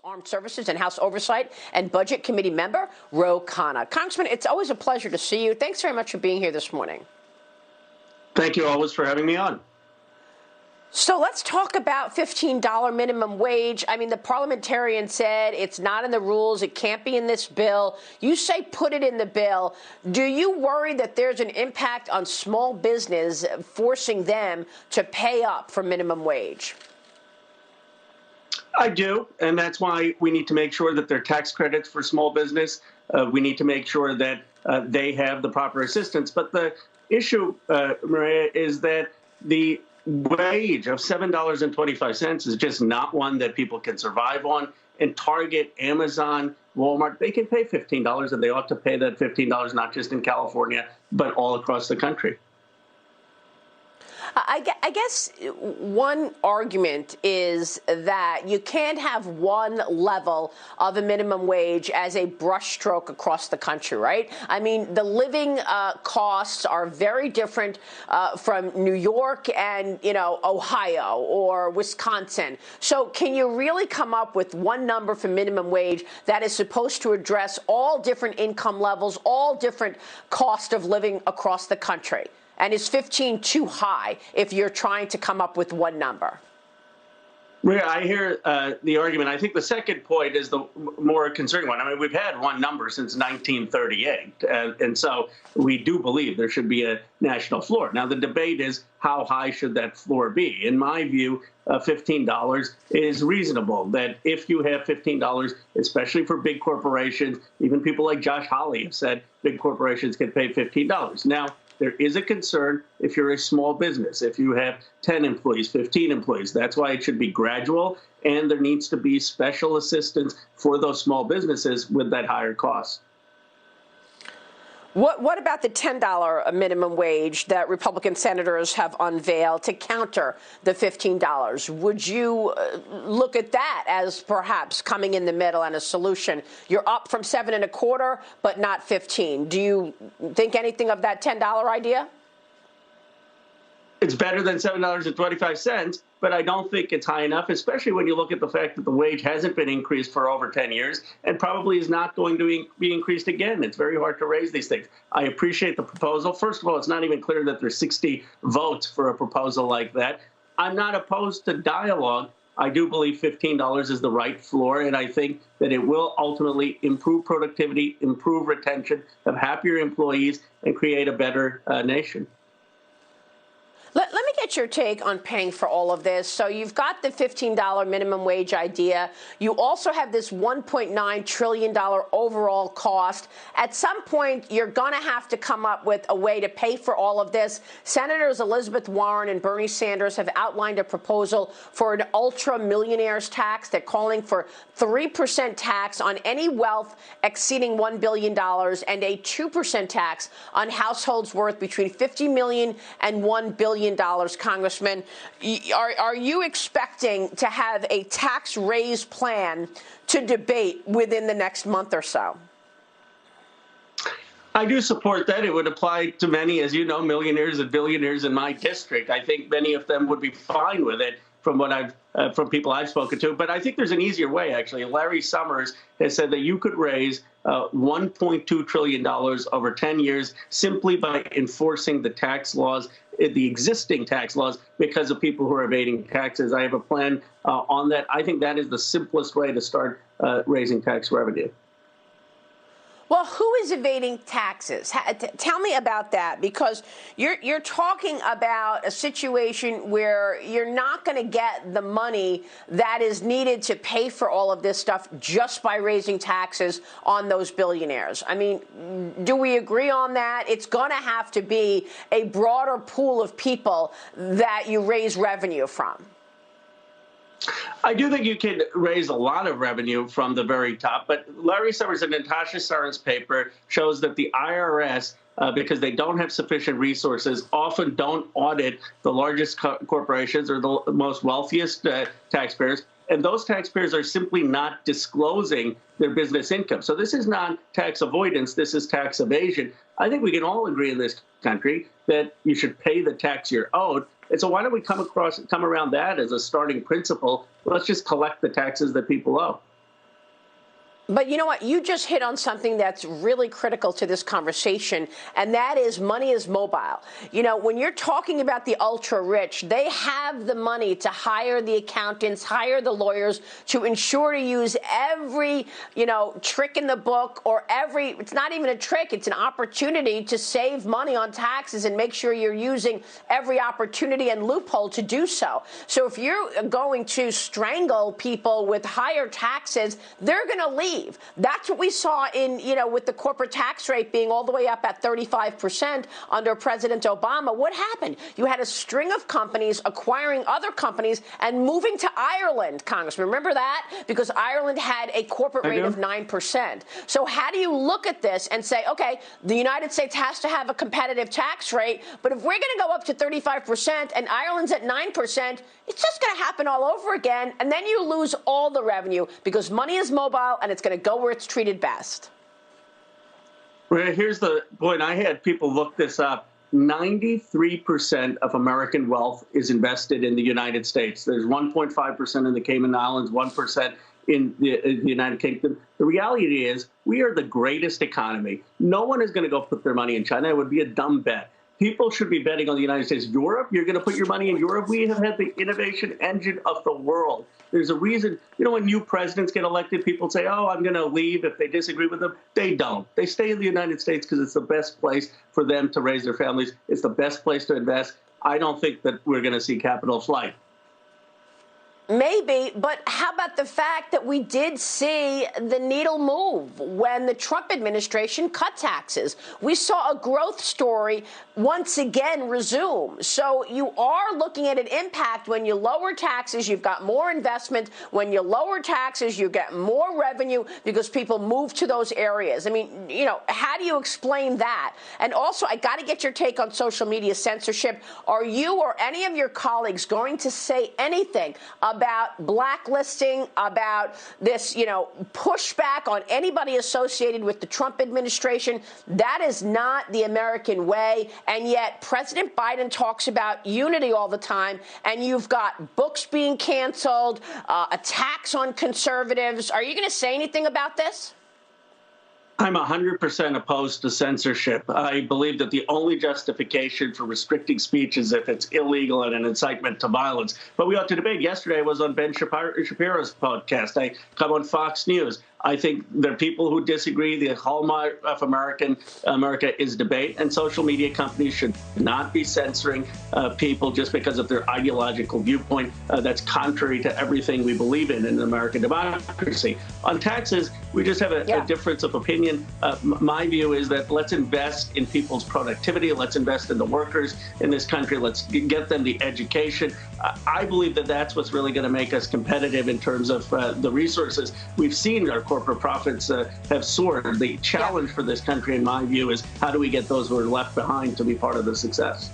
Armed Services and House Oversight and Budget Committee member, Khanna. Congressman, it's always a pleasure to see you. Thanks very much for being here this morning. Thank you always for having me on. So let's talk about $15 minimum wage. I mean, the parliamentarian said it's not in the rules. It can't be in this bill. You say put it in the bill. Do you worry that there's an impact on small business, forcing them to pay up for minimum wage? I do, and that's why we need to make sure that there are tax credits for small business. We need to make sure that they have the proper assistance. But the issue, Maria, is that the wage of $7.25 is just not one that people can survive on. And Target, Amazon, Walmart, they can pay $15, and they ought to pay that $15 not just in California, but all across the country. I guess one argument is that you can't have one level of a minimum wage as a brushstroke across the country, right? I mean, the living costs are very different from New York and, Ohio or Wisconsin. So can you really come up with one number for minimum wage that is supposed to address all different income levels, all different cost of living across the country? And is 15 too high if you're trying to come up with one number? Maria, I hear the argument. I think the second point is the more concerning one. I mean, we've had one number since 1938, and so we do believe there should be a national floor. Now, the debate is how high should that floor be? In my view, $15 is reasonable. That if you have $15, especially for big corporations, even people like Josh Hawley have said big corporations can pay $15. Now, there is a concern if you're a small business, if you have 10 employees, 15 employees. That's why it should be gradual, and there needs to be special assistance for those small businesses with that higher cost. What about the $10 minimum wage that Republican senators have unveiled to counter the $15? Would you look at that as perhaps coming in the middle and a solution? You're up from 7.25, but not 15. Do you think anything of that $10 idea? It's better than $7.25, but I don't think it's high enough, especially when you look at the fact that the wage hasn't been increased for over 10 years and probably is not going to be increased again. It's very hard to raise these things. I appreciate the proposal. First of all, it's not even clear that there's 60 votes for a proposal like that. I'm not opposed to dialogue. I do believe $15 is the right floor, and I think that it will ultimately improve productivity, improve retention, have happier employees, and create a better nation. Let me get your take on paying for all of this. So you've got the $15 minimum wage idea. You also have this $1.9 trillion overall cost. At some point, you're going to have to come up with a way to pay for all of this. Senators Elizabeth Warren and Bernie Sanders have outlined a proposal for an ultra millionaires tax. They're calling for 3% tax on any wealth exceeding $1 billion and a 2% tax on households worth between $50 million and $1 billion. Congressman, are you expecting to have a tax raise plan to debate within the next month or so? I do support that. It would apply to many, as you know, millionaires and billionaires in my district. I think many of them would be fine with it from what from people I've spoken to. But I think there's an easier way, actually. Larry Summers has said that you could raise $1.2 trillion over 10 years simply by enforcing the tax laws, the existing tax laws, because of people who are evading taxes. I have a plan on that. I think that is the simplest way to start raising tax revenue. Well, who is evading taxes? Tell me about that, because you're talking about a situation where you're not going to get the money that is needed to pay for all of this stuff just by raising taxes on those billionaires. I mean, do we agree on that? It's going to have to be a broader pool of people that you raise revenue from. I do think you can raise a lot of revenue from the very top, but Larry Summers and Natasha Sarin's paper shows that the IRS, because they don't have sufficient resources, often don't audit the largest corporations or the most wealthiest taxpayers, and those taxpayers are simply not disclosing their business income. So this is not tax avoidance, this is tax evasion. I think we can all agree in this country that you should pay the tax you're owed. And so why don't we come around that as a starting principle? Let's just collect the taxes that people owe. But you know what? You just hit on something that's really critical to this conversation, and that is money is mobile. You know, when you're talking about the ultra rich, they have the money to hire the accountants, hire the lawyers to ensure to use every, trick in the book or it's not even a trick, it's an opportunity to save money on taxes and make sure you're using every opportunity and loophole to do so. So if you're going to strangle people with higher taxes, they're going to leave. That's what we saw with the corporate tax rate being all the way up at 35% under President Obama. What happened? You had a string of companies acquiring other companies and moving to Ireland, Congressman. Remember that? Because Ireland had a corporate rate of 9%. So how do you look at this and say, okay, the United States has to have a competitive tax rate, but if we're going to go up to 35% and Ireland's at 9%, it's just going to happen all over again, and then you lose all the revenue because money is mobile and it's going to go where it's treated best. Well, here's the point. I had people look this up. 93% of American wealth is invested in the United States. There's 1.5% in the Cayman Islands, 1% in the United Kingdom. The reality is we are the greatest economy. No one is going to go put their money in China. It would be a dumb bet. People should be betting on the United States. Europe, you're going to put your money in Europe? We have had the innovation engine of the world. There's a reason, when new presidents get elected, people say, oh, I'm going to leave if they disagree with them. They don't. They stay in the United States because it's the best place for them to raise their families. It's the best place to invest. I don't think that we're going to see capital flight. Maybe, but how about the fact that we did see the needle move when the Trump administration cut taxes? We saw a growth story once again resume. So you are looking at an impact. When you lower taxes, you've got more investment. When you lower taxes, you get more revenue because people move to those areas. I mean, how do you explain that? And also, I got to get your take on social media censorship. Are you or any of your colleagues going to say anything about blacklisting, about this, pushback on anybody associated with the Trump administration? That is not the American way. And yet President Biden talks about unity all the time. And you've got books being canceled, attacks on conservatives. Are you going to say anything about this? I'm 100% opposed to censorship. I believe that the only justification for restricting speech is if it's illegal and an incitement to violence. But we ought to debate. Yesterday, I was on Ben Shapiro's podcast. I come on Fox News. I think there are people who disagree. The hallmark of America is debate, and social media companies should not be censoring people just because of their ideological viewpoint. That's contrary to everything we believe in American democracy. On taxes, we just have a difference of opinion. My view is that let's invest in people's productivity. Let's invest in the workers in this country. Let's get them the education. I believe that that's what's really going to make us competitive in terms of the resources. We've seen our corporate profits have soared. The challenge for this country, in my view, is how do we get those who are left behind to be part of the success?